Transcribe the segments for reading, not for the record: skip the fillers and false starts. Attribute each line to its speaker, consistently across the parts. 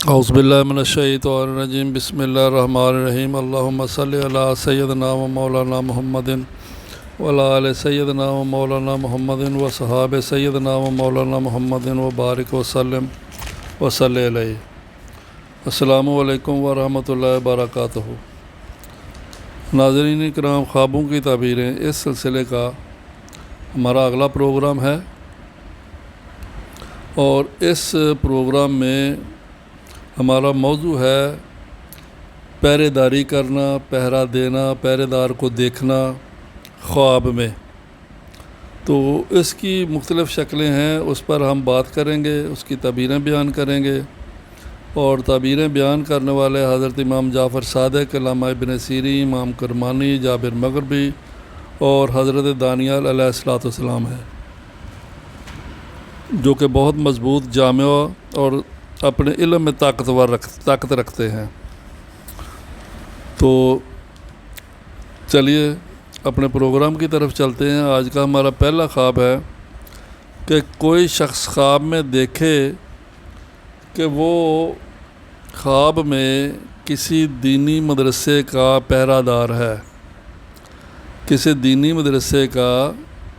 Speaker 1: اعوذ باللہ من الشیطان الرجیم بسم اللہ الرحمن الرحیم اللہم صلی علی سیدنا و مولانا محمد وعلی آل سیدنا و مولانا محمد و صحاب سیدنا و مولانا محمد و بارک وسلم وصلی علیہ۔ السلام علیکم ورحمۃ اللہ وبرکاتہ۔ ناظرین کرام، خوابوں کی تعبیریں اس سلسلے کا ہمارا اگلا پروگرام ہے، اور اس پروگرام میں ہمارا موضوع ہے پہرے داری کرنا، پہرا دینا، پہرے دار کو دیکھنا خواب میں۔ تو اس کی مختلف شکلیں ہیں، اس پر ہم بات کریں گے، اس کی تعبیریں بیان کریں گے، اور تعبیریں بیان کرنے والے حضرت امام جعفر صادق، علامہ ابن سیرین، امام کرمانی، جابر مغربی اور حضرت دانیال علیہ السلام ہیں، جو کہ بہت مضبوط، جامع اور اپنے علم میں طاقت رکھتے ہیں۔ تو چلیے اپنے پروگرام کی طرف چلتے ہیں۔ آج کا ہمارا پہلا خواب ہے کہ کوئی شخص خواب میں دیکھے کہ وہ خواب میں کسی دینی مدرسے کا پہرہ دار ہے، کسی دینی مدرسے کا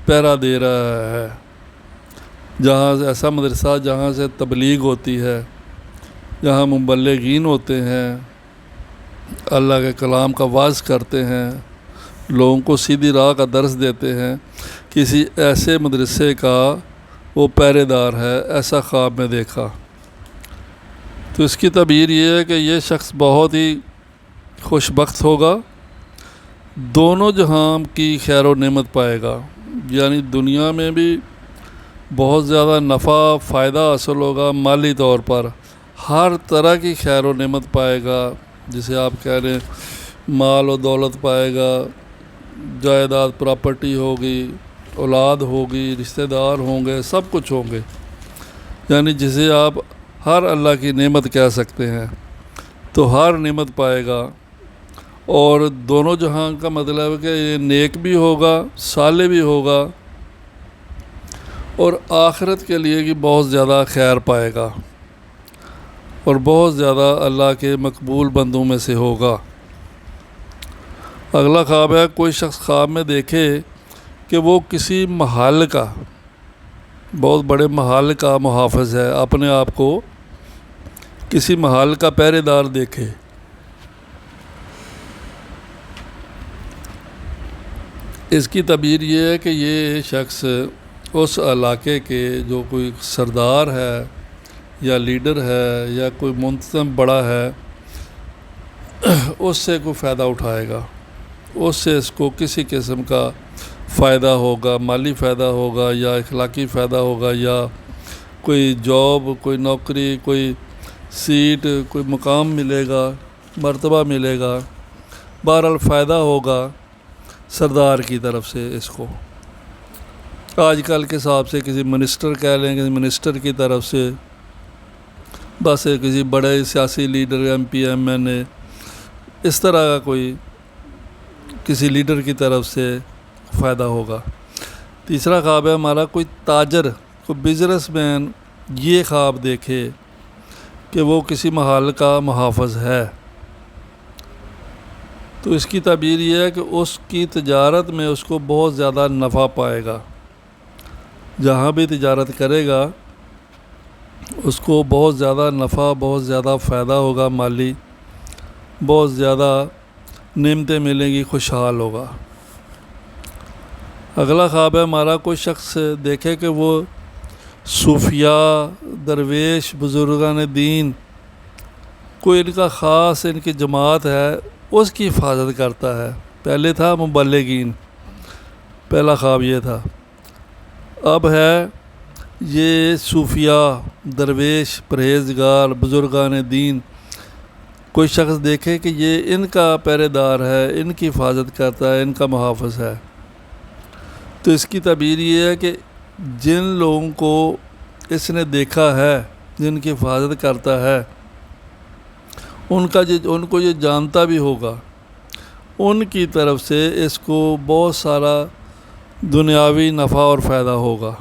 Speaker 1: پہرہ دے رہا ہے، جہاں ایسا مدرسہ جہاں سے تبلیغ ہوتی ہے، جہاں مبلغین ہوتے ہیں، اللہ کے کلام کا وعظ کرتے ہیں، لوگوں کو سیدھی راہ کا درس دیتے ہیں، کسی ایسے مدرسے کا وہ پہرے دار ہے، ایسا خواب میں دیکھا۔ تو اس کی تعبیر یہ ہے کہ یہ شخص بہت ہی خوش بخت ہوگا، دونوں جہاں کی خیر و نعمت پائے گا، یعنی دنیا میں بھی بہت زیادہ نفع فائدہ حاصل ہوگا، مالی طور پر ہر طرح کی خیر و نعمت پائے گا، جسے آپ کہہ رہے ہیں مال و دولت پائے گا، جائیداد پراپرٹی ہوگی، اولاد ہوگی، رشتہ دار ہوں گے، سب کچھ ہوں گے، یعنی جسے آپ ہر اللہ کی نعمت کہہ سکتے ہیں، تو ہر نعمت پائے گا۔ اور دونوں جہاں کا مطلب ہے کہ یہ نیک بھی ہوگا، صالح بھی ہوگا، اور آخرت کے لیے بھی بہت زیادہ خیر پائے گا، اور بہت زیادہ اللہ کے مقبول بندوں میں سے ہوگا۔ اگلا خواب ہے کوئی شخص خواب میں دیکھے کہ وہ کسی محل کا، بہت بڑے محل کا محافظ ہے، اپنے آپ کو کسی محل کا پہرے دار دیکھے۔ اس کی تعبیر یہ ہے کہ یہ شخص اس علاقے کے جو کوئی سردار ہے یا لیڈر ہے یا کوئی منتظم بڑا ہے، اس سے کوئی فائدہ اٹھائے گا، اس سے اس کو کسی قسم کا فائدہ ہوگا، مالی فائدہ ہوگا یا اخلاقی فائدہ ہوگا، یا کوئی جاب، کوئی نوکری، کوئی سیٹ، کوئی مقام ملے گا، مرتبہ ملے گا، بہرحال فائدہ ہوگا سردار کی طرف سے اس کو۔ آج کل کے حساب سے کسی منسٹر کہہ لیں، کسی منسٹر کی طرف سے، بس کسی بڑے سیاسی leader, M P, M N A, اس طرح کا کوئی کسی لیڈر کی طرف سے فائدہ ہوگا۔ تیسرا خواب ہے ہمارا کوئی تاجر، کوئی بزنس مین یہ خواب دیکھے کہ وہ کسی محل کا محافظ ہے، تو اس کی تعبیر یہ ہے کہ اس کی تجارت میں اس کو بہت زیادہ نفع پائے گا، جہاں بھی تجارت کرے گا اس کو بہت زیادہ نفع، بہت زیادہ فائدہ ہوگا، مالی بہت زیادہ نعمتیں ملیں گی، خوشحال ہوگا۔ اگلا خواب ہے ہمارا کوئی شخص دیکھے کہ وہ صوفیاء، درویش، بزرگان دین، کوئی ان کا خاص ان کی جماعت ہے، اس کی حفاظت کرتا ہے۔ پہلے تھا مبلغین، پہلا خواب یہ تھا، اب ہے یہ صوفیاء، درویش، پرہیزگار، بزرگان دین، کوئی شخص دیکھے کہ یہ ان کا پہرے دار ہے، ان کی حفاظت کرتا ہے، ان کا محافظ ہے۔ تو اس کی تعبیر یہ ہے کہ جن لوگوں کو اس نے دیکھا ہے، جن کی حفاظت کرتا ہے، ان کو یہ جانتا بھی ہوگا، ان کی طرف سے اس کو بہت سارا دنیاوی نفع اور فائدہ ہوگا۔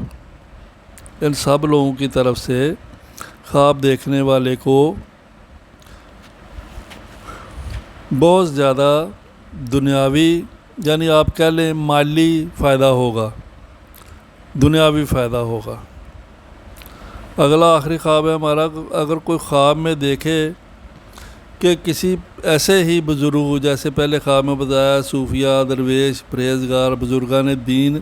Speaker 1: ان سب لوگوں کی طرف سے خواب دیکھنے والے کو بہت زیادہ دنیاوی، یعنی آپ کہہ لیں مالی فائدہ ہوگا، دنیاوی فائدہ ہوگا۔ اگلا آخری خواب ہے ہمارا، اگر کوئی خواب میں دیکھے کہ کسی ایسے ہی بزرگ، جیسے پہلے خواب میں بتایا صوفیہ، درویش، پرہیزگار، بزرگان دین،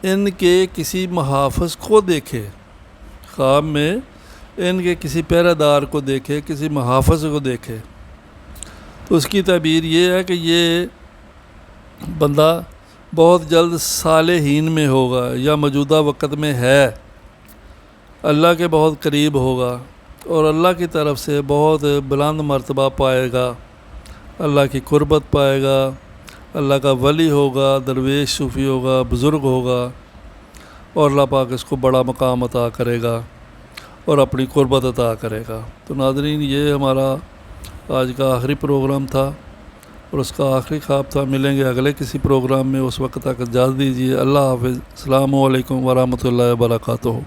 Speaker 1: ان کے کسی محافظ کو دیکھے، خواب میں ان کے کسی پہرہ دار کو دیکھے، کسی محافظ کو دیکھے، تو اس کی تعبیر یہ ہے کہ یہ بندہ بہت جلد صالحین میں ہوگا، یا موجودہ وقت میں ہے، اللہ کے بہت قریب ہوگا، اور اللہ کی طرف سے بہت بلند مرتبہ پائے گا، اللہ کی قربت پائے گا، اللہ کا ولی ہوگا، درویش صوفی ہوگا، بزرگ ہوگا، اور اللہ پاک اس کو بڑا مقام عطا کرے گا اور اپنی قربت عطا کرے گا۔ تو ناظرین، یہ ہمارا آج کا آخری پروگرام تھا اور اس کا آخری خواب تھا۔ ملیں گے اگلے کسی پروگرام میں، اس وقت تک اجازت دیجیے۔ اللہ حافظ۔ السلام علیکم ورحمۃ اللہ وبرکاتہ۔